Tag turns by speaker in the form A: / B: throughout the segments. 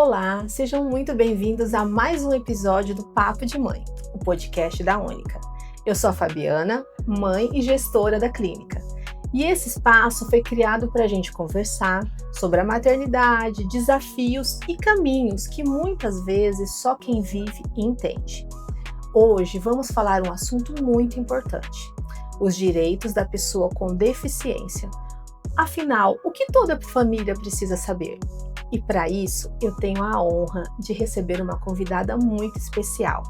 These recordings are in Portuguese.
A: Olá, sejam muito bem-vindos a mais um episódio do Papo de Mãe, o podcast da Única. Eu sou a Fabiana, mãe e gestora da clínica. E esse espaço foi criado para a gente conversar sobre a maternidade, desafios e caminhos que muitas vezes só quem vive entende. Hoje vamos falar um assunto muito importante: os direitos da pessoa com deficiência. Afinal, o que toda família precisa saber? E para isso, eu tenho a honra de receber uma convidada muito especial,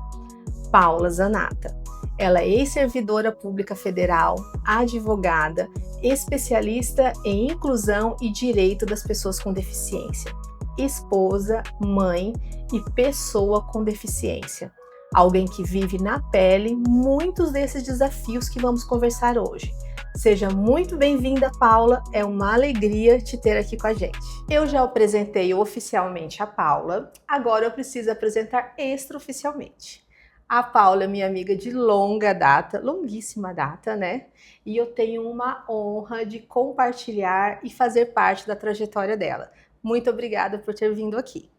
A: Paula Zanata. Ela é ex-servidora pública federal, advogada, especialista em inclusão e direito das pessoas com deficiência, esposa, mãe e pessoa com deficiência. Alguém que vive na pele muitos desses desafios que vamos conversar hoje. Seja muito bem-vinda, Paula, é uma alegria te ter aqui com a gente. Eu já apresentei oficialmente a Paula, agora eu preciso apresentar extraoficialmente. A Paula é minha amiga de longa data, longuíssima data, né? E eu tenho uma honra de compartilhar e fazer parte da trajetória dela. Muito obrigada por ter vindo aqui.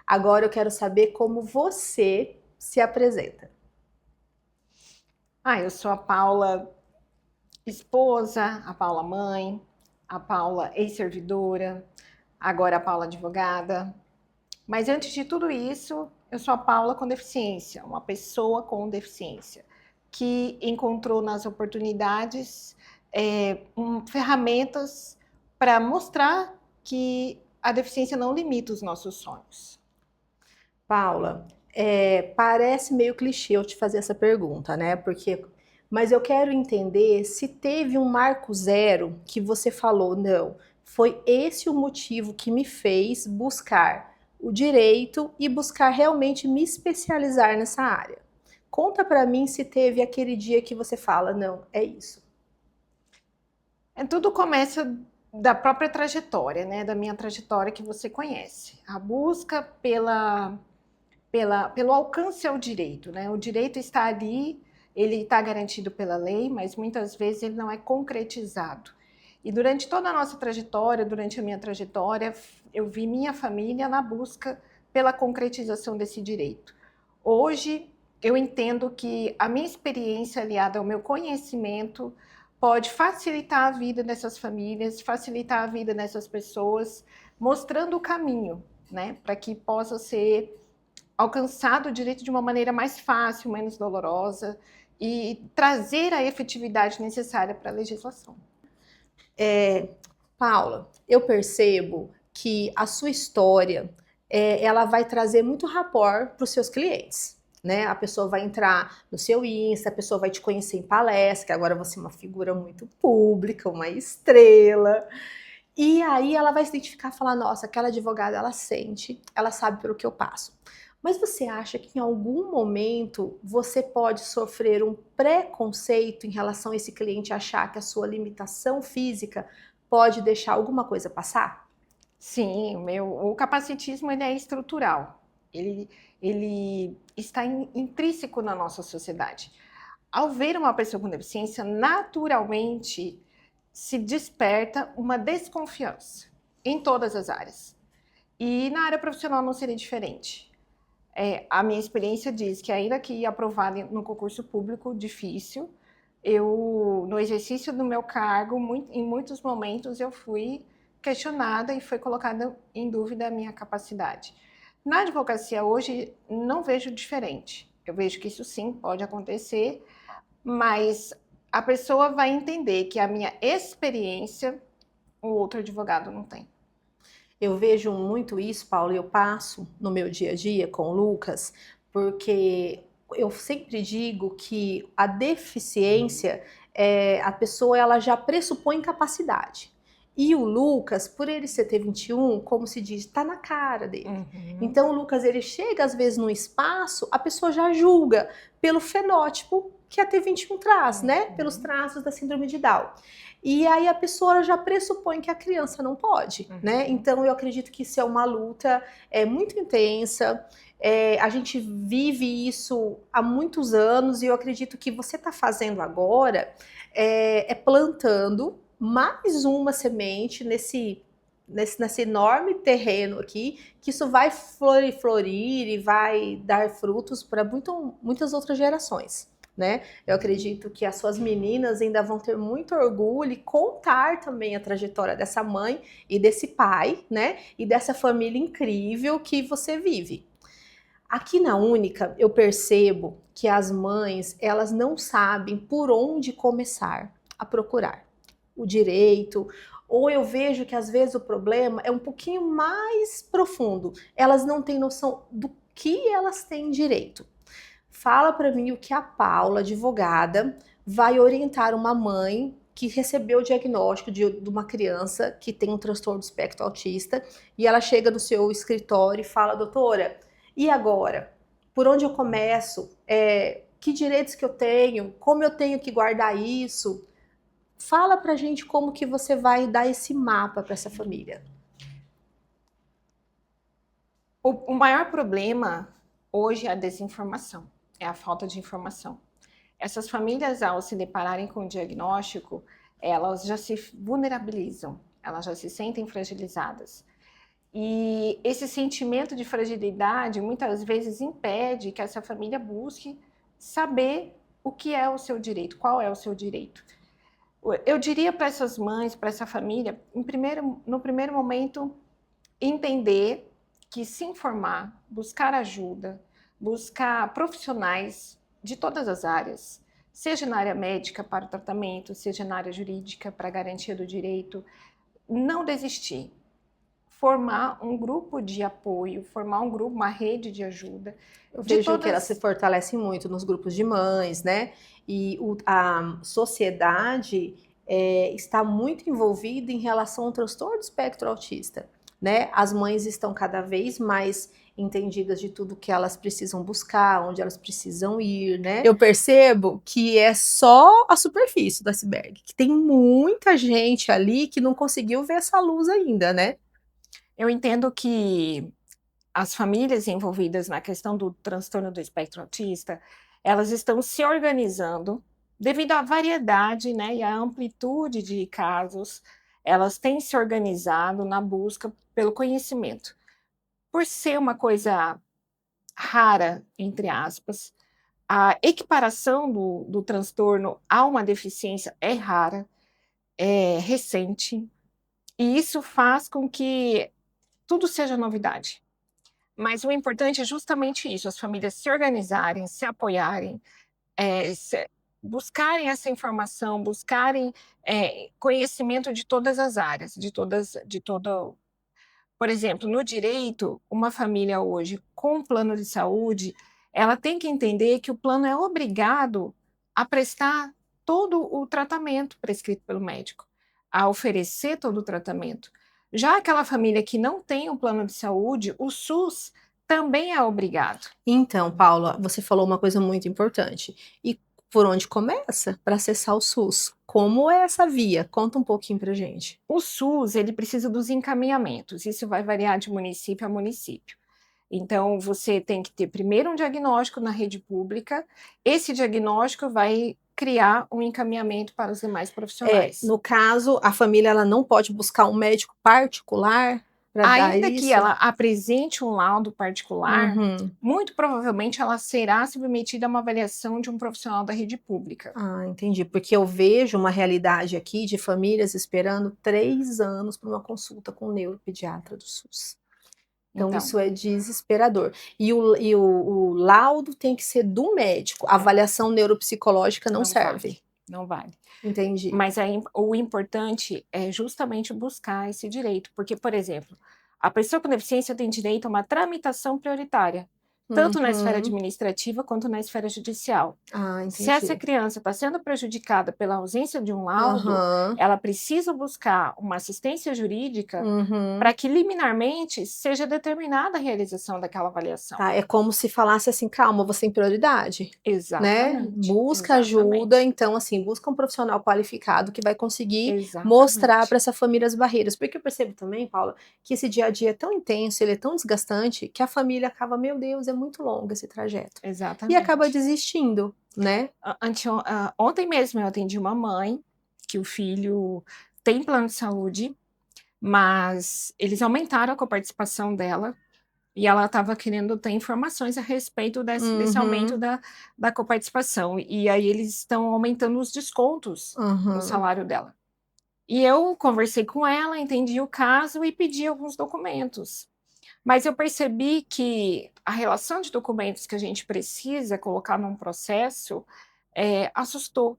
A: Agora eu quero saber como você se apresenta.
B: Eu sou a Paula esposa, a Paula mãe, a Paula ex-servidora, agora a Paula advogada. Mas antes de tudo isso, eu sou a Paula com deficiência, uma pessoa com deficiência, que encontrou nas oportunidades ferramentas para mostrar que a deficiência não limita os nossos sonhos.
A: Paula, parece meio clichê eu te fazer essa pergunta, né? Mas eu quero entender se teve um marco zero que você falou, não, foi esse o motivo que me fez buscar o direito e buscar realmente me especializar nessa área. Conta para mim se teve aquele dia que você fala, não, é isso.
B: Tudo começa da própria trajetória, né? Da minha trajetória que você conhece. A busca pelo alcance ao direito, né? O direito está ali, ele está garantido pela lei, mas muitas vezes ele não é concretizado. E durante toda a nossa trajetória, durante a minha trajetória, eu vi minha família na busca pela concretização desse direito. Hoje, eu entendo que a minha experiência aliada ao meu conhecimento pode facilitar a vida dessas famílias, facilitar a vida dessas pessoas, mostrando o caminho, né, para que possa ser alcançado o direito de uma maneira mais fácil, menos dolorosa e trazer a efetividade necessária para a legislação.
A: Paula, eu percebo que a sua história ela vai trazer muito rapport para os seus clientes. Né? A pessoa vai entrar no seu Insta, a pessoa vai te conhecer em palestra, que agora você é uma figura muito pública, uma estrela. E aí ela vai se identificar e falar, nossa, aquela advogada, ela sente, ela sabe pelo que eu passo. Mas você acha que em algum momento você pode sofrer um preconceito em relação a esse cliente achar que a sua limitação física pode deixar alguma coisa passar?
B: Sim, o capacitismo ele é estrutural, ele está intrínseco na nossa sociedade. Ao ver uma pessoa com deficiência, naturalmente se desperta uma desconfiança em todas as áreas. E na área profissional não seria diferente. A minha experiência diz que ainda que aprovada no concurso público difícil, no exercício do meu cargo, em muitos momentos eu fui questionada e foi colocada em dúvida a minha capacidade. Na advocacia hoje não vejo diferente. Eu vejo que isso sim pode acontecer, mas a pessoa vai entender que a minha experiência o outro advogado não tem.
A: Eu vejo muito isso, Paulo, e eu passo no meu dia a dia com o Lucas, porque eu sempre digo que a deficiência, a pessoa ela já pressupõe capacidade. E o Lucas, por ele ser T21, como se diz, tá na cara dele.
B: Uhum.
A: Então o Lucas, ele chega às vezes num espaço, a pessoa já julga pelo fenótipo que a T21 traz, né? Pelos traços da síndrome de Down. E aí a pessoa já pressupõe que a criança não pode, né? Então eu acredito que isso é uma luta muito intensa. A gente vive isso há muitos anos e eu acredito que você está fazendo agora plantando mais uma semente nesse nesse enorme terreno aqui, que isso vai florir e vai dar frutos para muitas outras gerações, né? Eu acredito que as suas meninas ainda vão ter muito orgulho e contar também a trajetória dessa mãe e desse pai, né? E dessa família incrível que você vive. Aqui na Única, eu percebo que as mães, elas não sabem por onde começar a procurar o direito, ou eu vejo que às vezes o problema é um pouquinho mais profundo. Elas não têm noção do que elas têm direito. Fala para mim o que a Paula, advogada, vai orientar uma mãe que recebeu o diagnóstico de uma criança que tem um transtorno do espectro autista e ela chega no seu escritório e fala, doutora, e agora? Por onde eu começo? Que direitos que eu tenho? Como eu tenho que guardar isso? Fala pra gente como que você vai dar esse mapa para essa família.
B: O maior problema hoje é a desinformação, é a falta de informação. Essas famílias, ao se depararem com o diagnóstico, elas já se vulnerabilizam, elas já se sentem fragilizadas. E esse sentimento de fragilidade muitas vezes impede que essa família busque saber o que é o seu direito, qual é o seu direito. Eu diria para essas mães, para essa família, no primeiro momento, entender que se informar, buscar ajuda, buscar profissionais de todas as áreas, seja na área médica para o tratamento, seja na área jurídica para a garantia do direito, não desistir. Formar um grupo de apoio, formar um grupo, uma rede de ajuda.
A: Eu vejo que ela se fortalece muito nos grupos de mães, né? E a sociedade está muito envolvida em relação ao transtorno do espectro autista, né? As mães estão cada vez mais entendidas de tudo que elas precisam buscar, onde elas precisam ir, né? Eu percebo que é só a superfície do iceberg, que tem muita gente ali que não conseguiu ver essa luz ainda, né?
B: Eu entendo que as famílias envolvidas na questão do transtorno do espectro autista, elas estão se organizando devido à variedade, né, e à amplitude de casos, elas têm se organizado na busca pelo conhecimento. Por ser uma coisa rara, entre aspas, a equiparação do transtorno a uma deficiência é rara, é recente, e isso faz com que tudo seja novidade. Mas o importante é justamente isso, as famílias se organizarem, se apoiarem, buscarem essa informação, buscarem conhecimento de todas as áreas, de todo. Por exemplo, no direito, uma família hoje com plano de saúde, ela tem que entender que o plano é obrigado a prestar todo o tratamento prescrito pelo médico, a oferecer todo o tratamento. Já aquela família que não tem um plano de saúde, o SUS também é obrigado.
A: Então, Paula, você falou uma coisa muito importante. E por onde começa para acessar o SUS? Como é essa via? Conta um pouquinho pra gente.
B: O SUS, ele precisa dos encaminhamentos. Isso vai variar de município a município. Então, você tem que ter primeiro um diagnóstico na rede pública. Esse diagnóstico vai criar um encaminhamento para os demais profissionais.
A: No caso, a família ela não pode buscar um médico particular para dar
B: Ainda
A: isso?
B: que ela apresente um laudo particular, muito provavelmente ela será submetida a uma avaliação de um profissional da rede pública.
A: Ah, entendi. Porque eu vejo uma realidade aqui de famílias esperando 3 anos para uma consulta com o neuropediatra do SUS. Então, isso é desesperador. E o laudo tem que ser do médico. A avaliação neuropsicológica não serve.
B: Não vale.
A: Entendi.
B: Mas o importante é justamente buscar esse direito. Porque, por exemplo, a pessoa com deficiência tem direito a uma tramitação prioritária, tanto na esfera administrativa quanto na esfera judicial.
A: Ah, entendi.
B: Se essa criança está sendo prejudicada pela ausência de um laudo, ela precisa buscar uma assistência jurídica para que liminarmente seja determinada a realização daquela avaliação.
A: Tá, é como se falasse assim, calma, você tem prioridade.
B: Exatamente.
A: Né? Busca ajuda, então assim, busca um profissional qualificado que vai conseguir mostrar para essa família as barreiras. Porque eu percebo também, Paula, que esse dia a dia é tão intenso, ele é tão desgastante, que a família acaba, meu Deus, é muito longo esse trajeto.
B: Exatamente.
A: E acaba desistindo, né?
B: Ontem mesmo eu atendi uma mãe que o filho tem plano de saúde, mas eles aumentaram a coparticipação dela e ela estava querendo ter informações a respeito desse aumento
A: Uhum,
B: da coparticipação. E aí eles estão aumentando os descontos no
A: uhum.
B: salário dela. E eu conversei com ela, entendi o caso e pedi alguns documentos. Mas eu percebi que a relação de documentos que a gente precisa colocar num processo assustou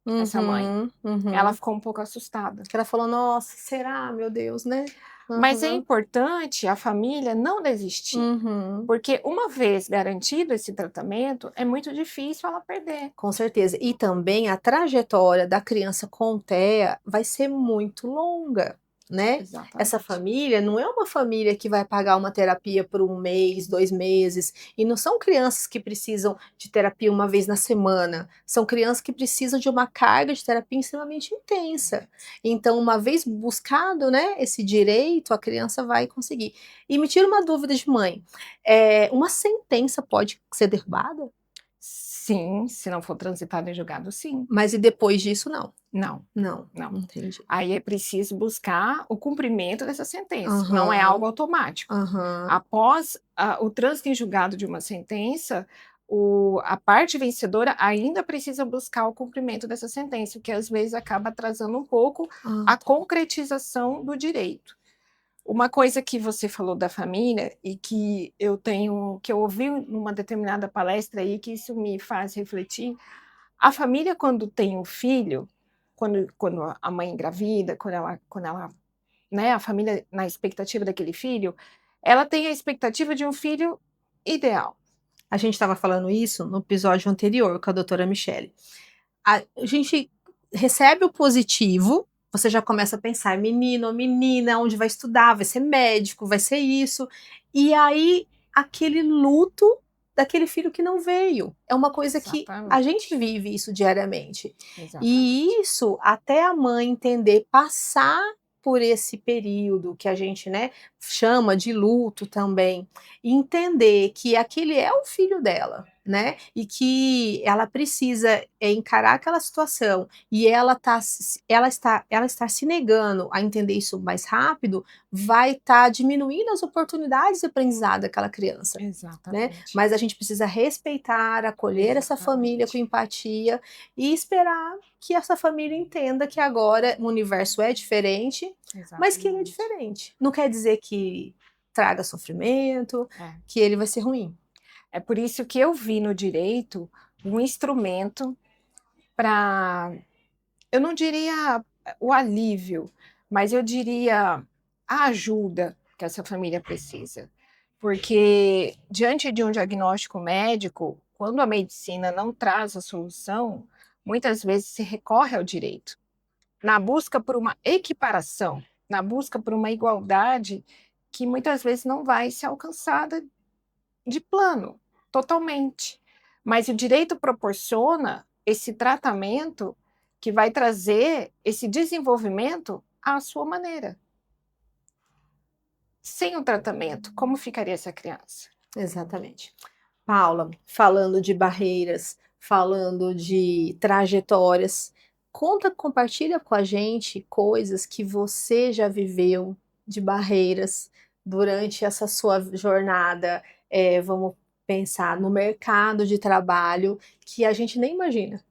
B: essa mãe.
A: Uhum,
B: Ela
A: uhum.
B: ficou um pouco assustada.
A: Que ela falou: "Nossa, será? Meu Deus", né.
B: Mas é
A: Aham.
B: importante a família não desistir,
A: Uhum.
B: porque uma vez garantido esse tratamento, é muito difícil ela perder.
A: Com certeza. E também a trajetória da criança com TEA vai ser muito longa, né. Essa
B: Exatamente.
A: família não é uma família que vai pagar uma terapia por 1 mês, 2 meses, e não são crianças que precisam de terapia uma vez na semana, são crianças que precisam de uma carga de terapia extremamente intensa. Então, uma vez buscado, né, esse direito, a criança vai conseguir. E me tira uma dúvida de mãe, uma sentença pode ser derrubada?
B: Sim, se não for transitado em julgado, sim.
A: Mas e depois disso não?
B: Não,
A: Não,
B: não.
A: entendi.
B: Aí é preciso buscar o cumprimento dessa sentença, não é
A: Aham,
B: algo automático.
A: aham.
B: Após o trânsito em julgado de uma sentença, a parte vencedora ainda precisa buscar o cumprimento dessa sentença, o que às vezes acaba atrasando um pouco
A: Ah,
B: a
A: tá.
B: concretização do direito. Uma coisa que você falou da família e que eu ouvi numa determinada palestra aí, que isso me faz refletir, a família quando tem um filho, quando a mãe engravida, quando ela, né, a família na expectativa daquele filho, ela tem a expectativa de um filho ideal.
A: A gente estava falando isso no episódio anterior com a doutora Michele. A gente recebe o positivo, você já começa a pensar: menino ou menina, onde vai estudar, vai ser médico, vai ser isso. E aí, aquele luto daquele filho que não veio. É uma coisa que a gente
B: Exatamente,
A: vive isso diariamente. E
B: exatamente.
A: isso, até a mãe entender, passar por esse período que a gente, né, chama de luto também, e entender que aquele é o filho dela, né, e que ela precisa, encarar aquela situação e ela está se negando a entender isso mais rápido, vai estar diminuindo as oportunidades de aprendizado daquela criança, né.
B: Exatamente,
A: Mas a gente precisa respeitar, acolher essa família com
B: exatamente,
A: empatia e esperar que essa família entenda que agora o universo é diferente, mas que ele é
B: exatamente.
A: diferente. Não quer dizer que traga sofrimento,
B: É.
A: que ele vai ser ruim.
B: É por isso que eu vi no direito um instrumento para, eu não diria o alívio, mas eu diria a ajuda que essa família precisa. Porque diante de um diagnóstico médico, quando a medicina não traz a solução, muitas vezes se recorre ao direito, na busca por uma equiparação, na busca por uma igualdade que muitas vezes não vai ser alcançada de plano, totalmente. Mas o direito proporciona esse tratamento que vai trazer esse desenvolvimento à sua maneira. Sem o tratamento, como ficaria essa criança?
A: Exatamente. Paula, falando de barreiras, falando de trajetórias, compartilha com a gente coisas que você já viveu de barreiras durante essa sua jornada, vamos pensar no mercado de trabalho, que a gente nem imagina.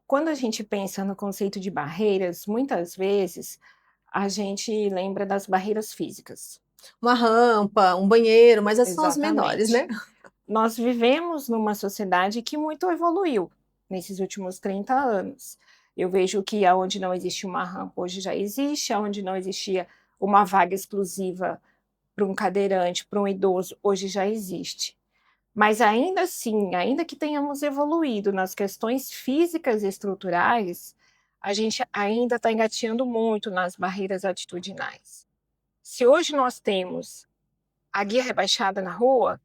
B: Quando a gente pensa no conceito de barreiras, muitas vezes a gente lembra das barreiras físicas.
A: Uma rampa, um banheiro, mas essas são as menores, né?
B: Exatamente. Nós vivemos numa sociedade que muito evoluiu nesses últimos 30 anos. Eu vejo que aonde não existe uma rampa, hoje já existe, aonde não existia uma vaga exclusiva para um cadeirante, para um idoso, hoje já existe. Mas ainda assim, ainda que tenhamos evoluído nas questões físicas e estruturais, a gente ainda está engateando muito nas barreiras atitudinais. Se hoje nós temos a guia rebaixada na rua,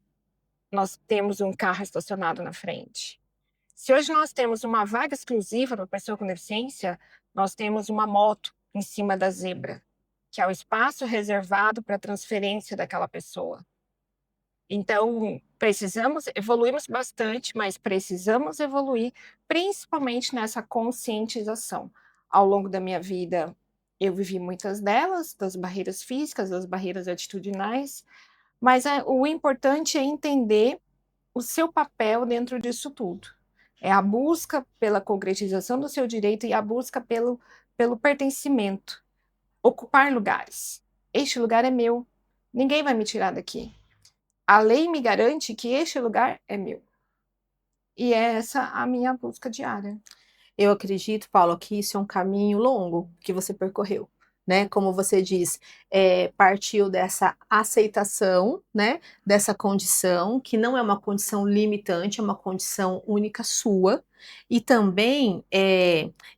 B: nós temos um carro estacionado na frente. Se hoje nós temos uma vaga exclusiva para pessoa com deficiência, nós temos uma moto em cima da zebra, que é o espaço reservado para a transferência daquela pessoa. Então, evoluímos bastante, mas precisamos evoluir, principalmente nessa conscientização. Ao longo da minha vida, Eu vivi muitas delas, das barreiras físicas, das barreiras atitudinais, mas o importante é entender o seu papel dentro disso tudo. É a busca pela concretização do seu direito e a busca pelo pertencimento. Ocupar lugares. Este lugar é meu. Ninguém vai me tirar daqui. A lei me garante que este lugar é meu. E é essa a minha busca diária.
A: Eu acredito, Paulo, que isso é um caminho longo que você percorreu, né? Como você diz, partiu dessa aceitação, né? Dessa condição, que não é uma condição limitante, é uma condição única sua. E também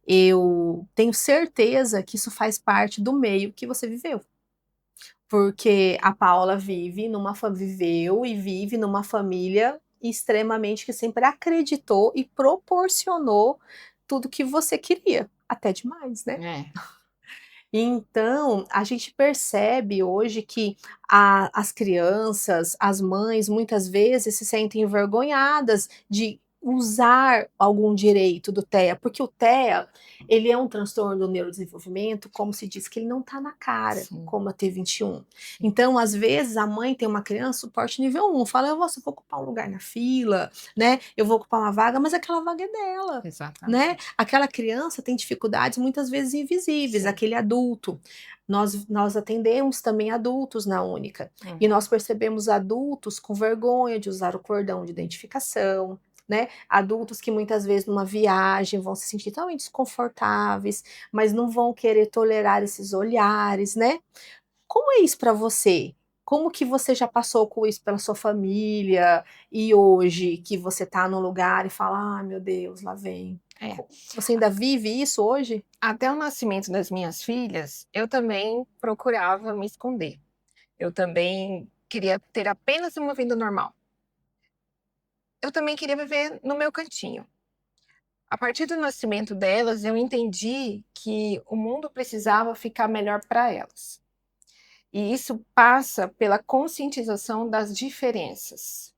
A: eu tenho certeza que isso faz parte do meio que você viveu. Porque a Paula viveu e vive numa família extremamente que sempre acreditou e proporcionou tudo que você queria, até demais, né?
B: É.
A: Então, a gente percebe hoje que as crianças, as mães, muitas vezes se sentem envergonhadas de usar algum direito do TEA, porque o TEA, ele é um transtorno do neurodesenvolvimento, como se diz, que ele não está na cara,
B: Sim.
A: como a T21. Então, às vezes, a mãe tem uma criança, suporte nível 1, fala, eu vou ocupar um lugar na fila, né? Eu vou ocupar uma vaga, mas aquela vaga é dela.
B: Exatamente.
A: Né? Aquela criança tem dificuldades muitas vezes invisíveis,
B: Sim.
A: aquele adulto. Nós atendemos também adultos na Única. E nós percebemos adultos com vergonha de usar o cordão de identificação, né? Adultos que muitas vezes numa viagem vão se sentir tão desconfortáveis, mas não vão querer tolerar esses olhares, né? Como é isso para você? Como que você já passou com isso pela sua família e hoje que você tá no lugar e fala, ai meu Deus, lá vem. Você ainda vive isso hoje?
B: Até o nascimento das minhas filhas, eu também procurava me esconder. Eu também queria ter apenas uma vida normal. Eu também queria viver no meu cantinho. A partir do nascimento delas, eu entendi que o mundo precisava ficar melhor para elas. E isso passa pela conscientização das diferenças.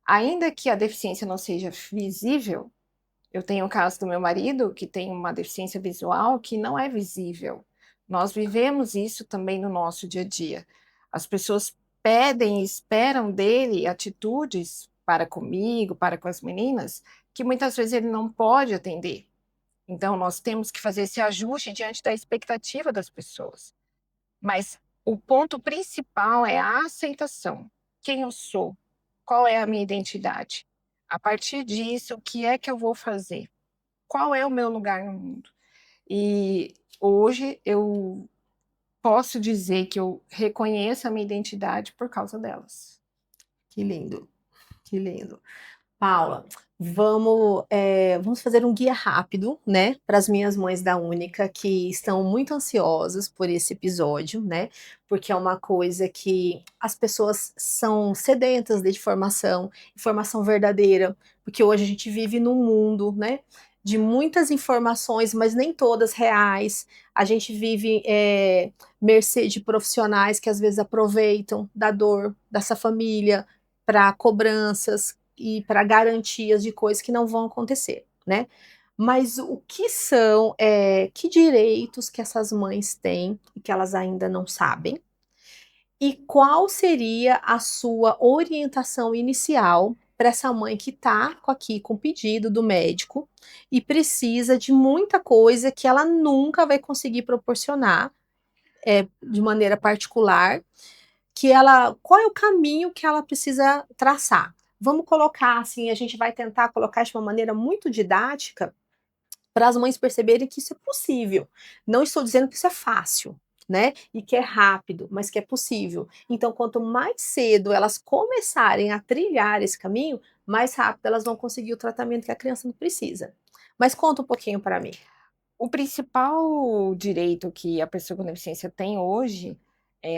B: Ainda que a deficiência não seja visível, eu tenho o caso do meu marido, que tem uma deficiência visual que não é visível. Nós vivemos isso também no nosso dia a dia. As pessoas pedem e esperam dele atitudes para comigo, para com as meninas, que muitas vezes ele não pode atender. Então, nós temos que fazer esse ajuste diante da expectativa das pessoas. Mas o ponto principal é a aceitação. Quem eu sou? Qual é a minha identidade? A partir disso, o que é que eu vou fazer? Qual é o meu lugar no mundo? E hoje eu posso dizer que eu reconheço a minha identidade por causa delas.
A: Que lindo, que lindo. Paula, vamos fazer um guia rápido, né, para as minhas mães da Única que estão muito ansiosas por esse episódio, né, porque é uma coisa que as pessoas são sedentas de informação verdadeira, porque hoje a gente vive num mundo, né, de muitas informações, mas nem todas reais. A gente vive mercê de profissionais que às vezes aproveitam da dor dessa família para cobranças e para garantias de coisas que não vão acontecer, né? Mas o que são, que direitos que essas mães têm e que elas ainda não sabem? E qual seria a sua orientação inicial para essa mãe que está aqui com o pedido do médico e precisa de muita coisa que ela nunca vai conseguir proporcionar de maneira particular, qual é o caminho que ela precisa traçar? Vamos colocar assim, a gente vai tentar colocar de uma maneira muito didática para as mães perceberem que isso é possível. Não estou dizendo que isso é fácil, né? E que é rápido, mas que é possível. Então, quanto mais cedo elas começarem a trilhar esse caminho, mais rápido elas vão conseguir o tratamento que a criança não precisa. Mas conta um pouquinho para mim.
B: O principal direito que a pessoa com deficiência tem hoje,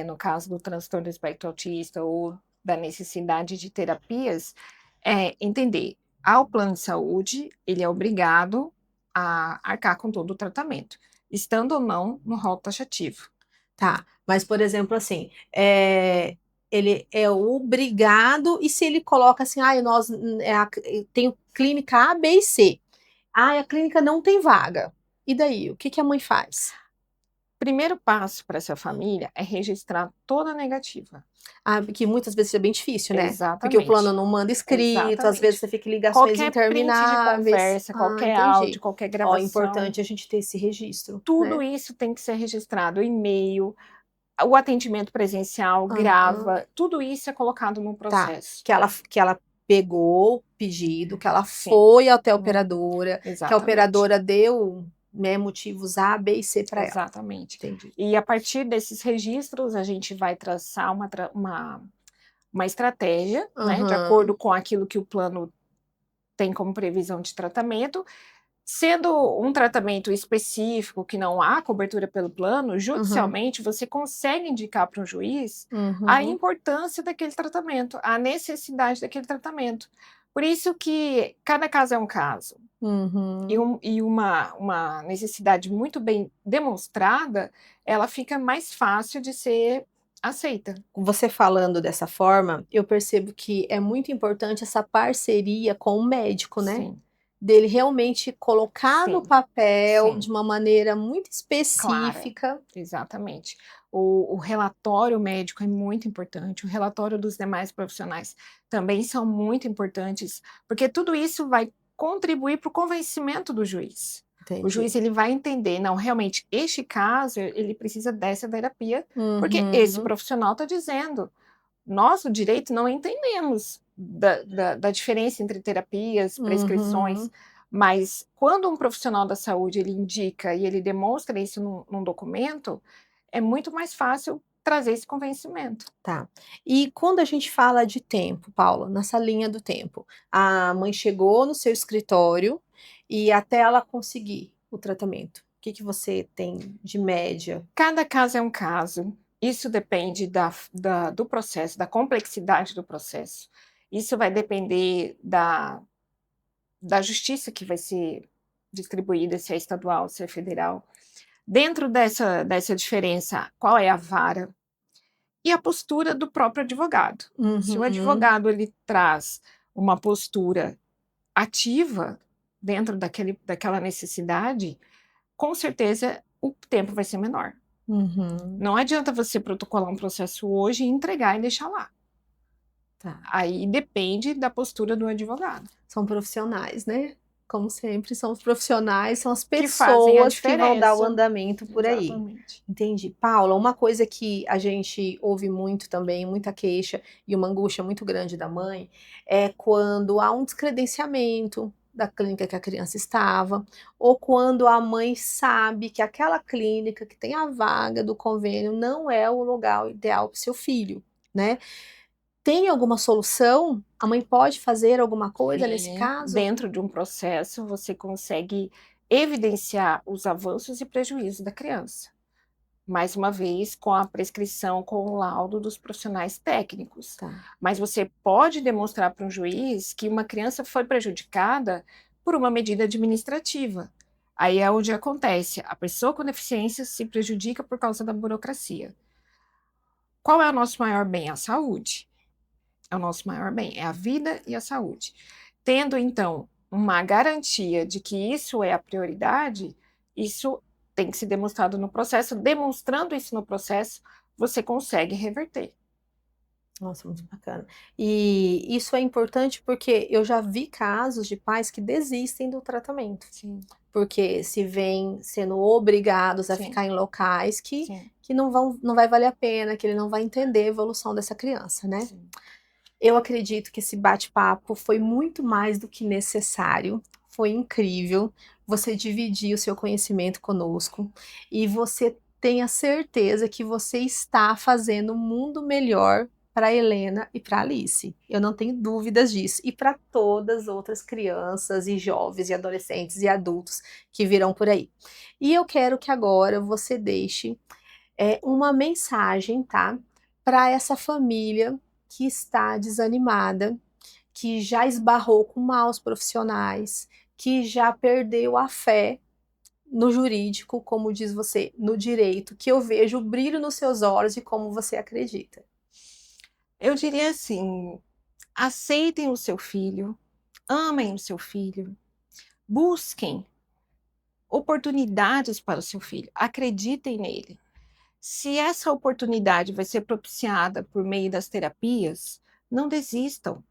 B: no caso do transtorno do espectro autista ou da necessidade de terapias, é entender, ao plano de saúde, ele é obrigado a arcar com todo o tratamento, estando ou não no rol taxativo.
A: Tá, mas por exemplo, assim, ele é obrigado, e se ele coloca assim, tenho clínica A, B e C. A clínica não tem vaga. E daí, o que a mãe faz?
B: primeiro passo para essa família é registrar toda a negativa.
A: Ah, que muitas vezes é bem difícil, né? Porque o plano
B: Exatamente.
A: não manda escrito, às vezes
B: Exatamente.
A: você fica em ligações
B: Qualquer print de
A: intermináveis.
B: conversa,
A: Ah,
B: qualquer
A: entendi.
B: áudio, qualquer
A: Ó, é
B: gravação,
A: importante a gente ter esse registro,
B: tudo
A: né?
B: isso tem que ser registrado, o e-mail, o atendimento presencial,
A: Aham.
B: grava, tudo isso é colocado no
A: Tá.
B: processo.
A: Que ela pegou o pedido, que ela
B: Sim.
A: foi até a
B: Uhum.
A: operadora, que a
B: Exatamente.
A: operadora deu, né, motivos A, B e C para ela.
B: Exatamente.
A: Entendi.
B: E a partir desses registros, a gente vai traçar uma estratégia, né, de
A: Aham.
B: acordo com aquilo que o plano tem como previsão de tratamento. Sendo um tratamento específico, que não há cobertura pelo plano,
A: Uhum.
B: judicialmente você consegue indicar para um juiz a
A: Uhum.
B: importância daquele tratamento, a necessidade daquele tratamento. Por isso que cada caso é um caso. E,
A: Uhum.
B: uma necessidade muito bem demonstrada, ela fica mais fácil de ser aceita.
A: Você falando dessa forma, eu percebo que é muito importante essa parceria com o médico, né?
B: Sim,
A: Dele realmente colocar no
B: sim,
A: papel
B: sim.
A: de uma maneira muito
B: Clara,
A: específica.
B: exatamente. O relatório médico é muito importante, o relatório dos demais profissionais também são muito importantes, porque tudo isso vai contribuir para o convencimento do juiz. O juiz
A: Entendi.
B: ele vai entender, não, realmente, este caso, ele precisa dessa terapia, porque esse
A: Uhum.
B: profissional está dizendo. Nós, do direito, não entendemos da diferença entre terapias, prescrições,
A: Uhum.
B: mas quando um profissional da saúde ele indica e ele demonstra isso num documento, é muito mais fácil trazer esse convencimento.
A: Tá. E quando a gente fala de tempo, Paula, nessa linha do tempo, a mãe chegou no seu escritório e até ela conseguir o tratamento, o que que você tem de média?
B: Cada caso é um caso, isso depende do processo, da complexidade do processo. Isso vai depender da justiça que vai ser distribuída, se é estadual, se é federal. Dentro dessa diferença, qual é a vara? E a postura do próprio advogado. Se o
A: Uhum.
B: advogado ele traz uma postura ativa dentro daquela necessidade, com certeza o tempo vai ser menor.
A: Uhum.
B: Não adianta você protocolar um processo hoje e entregar e deixar lá.
A: Tá.
B: Aí depende da postura do advogado.
A: São profissionais, né? Como sempre, são os profissionais, são as
B: Que fazem a
A: pessoas que vão dar o
B: diferença.
A: andamento por aí.
B: Exatamente.
A: Entendi. Paula, uma coisa que a gente ouve muito também, muita queixa e uma angústia muito grande da mãe, é quando há um descredenciamento da clínica que a criança estava, ou quando a mãe sabe que aquela clínica que tem a vaga do convênio não é o lugar ideal para o seu filho, né? Tem alguma solução? A mãe pode fazer alguma coisa nesse
B: Sim,
A: caso?
B: dentro de um processo você consegue evidenciar os avanços e prejuízos da criança. Mais uma vez, com a prescrição, com o laudo dos profissionais técnicos.
A: Tá.
B: Mas você pode demonstrar para um juiz que uma criança foi prejudicada por uma medida administrativa. Aí é onde acontece, a pessoa com deficiência se prejudica por causa da burocracia. Qual é o nosso maior bem? A saúde. É o nosso maior bem, é a vida e a saúde. Tendo, então, uma garantia de que isso é a prioridade, isso tem que ser demonstrado no processo. Demonstrando isso no processo, você consegue reverter.
A: Nossa, muito bacana. E isso é importante porque eu já vi casos de pais que desistem do tratamento,
B: Sim,
A: porque se veem sendo obrigados a
B: sim,
A: ficar em locais que,
B: sim,
A: que não vai valer a pena, que ele não vai entender a evolução dessa criança, né?
B: sim.
A: Eu acredito que esse bate-papo foi muito mais do que necessário, foi incrível você dividir o seu conhecimento conosco e você tenha certeza que você está fazendo um mundo melhor para a Helena e para a Alice. Eu não tenho dúvidas disso. E para todas as outras crianças e jovens e adolescentes e adultos que virão por aí. E eu quero que agora você deixe uma mensagem, tá? Para essa família que está desanimada, que já esbarrou com maus profissionais, que já perdeu a fé no jurídico, como diz você, no direito, que eu vejo o brilho nos seus olhos e como você acredita.
B: Eu diria assim: aceitem o seu filho, amem o seu filho, busquem oportunidades para o seu filho. Acreditem nele. Se essa oportunidade vai ser propiciada por meio das terapias, não desistam.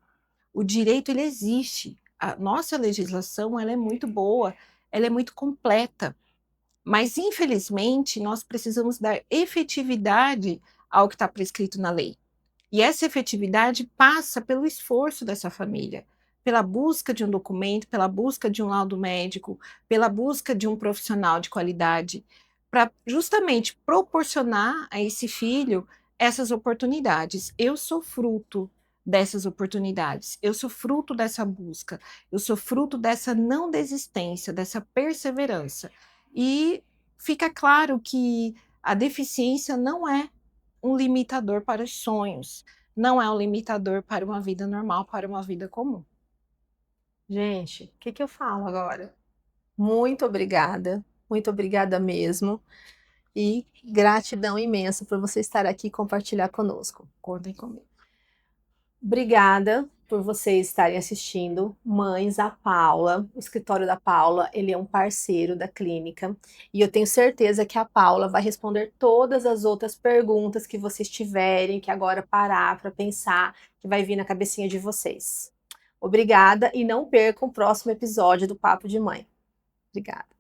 B: O direito ele existe. A nossa legislação ela é muito boa, ela é muito completa. Mas, infelizmente, nós precisamos dar efetividade ao que está prescrito na lei. E essa efetividade passa pelo esforço dessa família, pela busca de um documento, pela busca de um laudo médico, pela busca de um profissional de qualidade, para justamente proporcionar a esse filho essas oportunidades. Eu sou fruto dessas oportunidades, eu sou fruto dessa busca, eu sou fruto dessa não desistência, dessa perseverança. E fica claro que a deficiência não é um limitador para os sonhos, não é um limitador para uma vida normal, para uma vida comum.
A: Gente, o que que eu falo agora? Muito obrigada mesmo. E gratidão imensa por você estar aqui e compartilhar conosco.
B: Contem comigo.
A: Obrigada por vocês estarem assistindo. Mães, a Paula, o escritório da Paula, ele é um parceiro da clínica e eu tenho certeza que a Paula vai responder todas as outras perguntas que vocês tiverem que agora parar para pensar, que vai vir na cabecinha de vocês. Obrigada e não percam o próximo episódio do Papo de Mãe. Obrigada.